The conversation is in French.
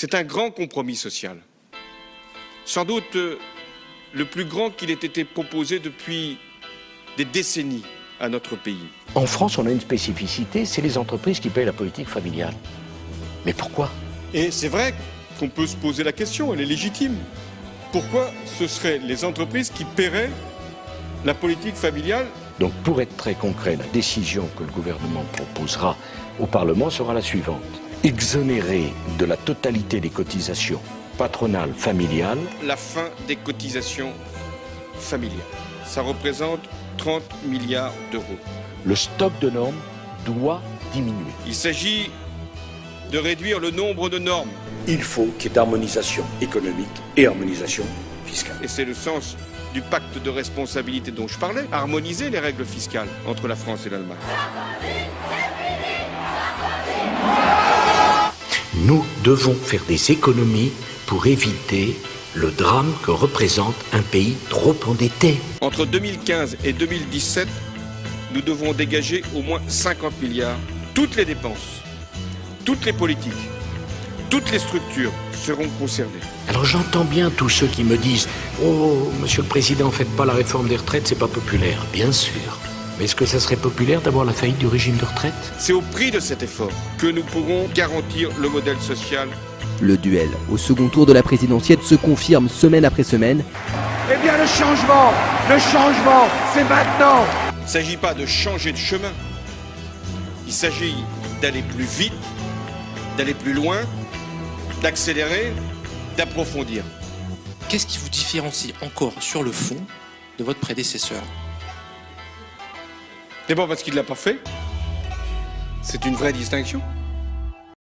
C'est un grand compromis social. Sans doute le plus grand qu'il ait été proposé depuis des décennies à notre pays. En France, on a une spécificité, c'est les entreprises qui payent la politique familiale. Mais pourquoi? Et c'est vrai qu'on peut se poser la question, elle est légitime. Pourquoi ce seraient les entreprises qui paieraient la politique familiale? Donc pour être très concret, la décision que le gouvernement proposera au Parlement sera la suivante. Exonérer de la totalité des cotisations patronales familiales La fin des cotisations familiales. Ça représente 30 milliards d'euros. Le stock de normes doit diminuer. Il s'agit de réduire le nombre de normes. Il faut qu'il y ait harmonisation économique et harmonisation fiscale. Et c'est le sens du pacte de responsabilité dont je parlais. Harmoniser les règles fiscales entre la France et l'Allemagne. Nous devons faire des économies pour éviter le drame que représente un pays trop endetté. Entre 2015 et 2017, nous devons dégager au moins 50 milliards. Toutes les dépenses, toutes les politiques, toutes les structures seront concernées. Alors j'entends bien tous ceux qui me disent « Oh, Monsieur le Président, faites pas la réforme des retraites, c'est pas populaire. » Bien sûr. Mais est-ce que ça serait populaire d'avoir la faillite du régime de retraite? C'est au prix de cet effort que nous pourrons garantir le modèle social. Le duel au second tour de la présidentielle se confirme semaine après semaine. Eh bien le changement, c'est maintenant. Il ne s'agit pas de changer de chemin. Il s'agit d'aller plus vite, d'aller plus loin, d'accélérer, d'approfondir. Qu'est-ce qui vous différencie encore sur le fond de votre prédécesseur? D'abord parce qu'il ne l'a pas fait. C'est une vraie distinction.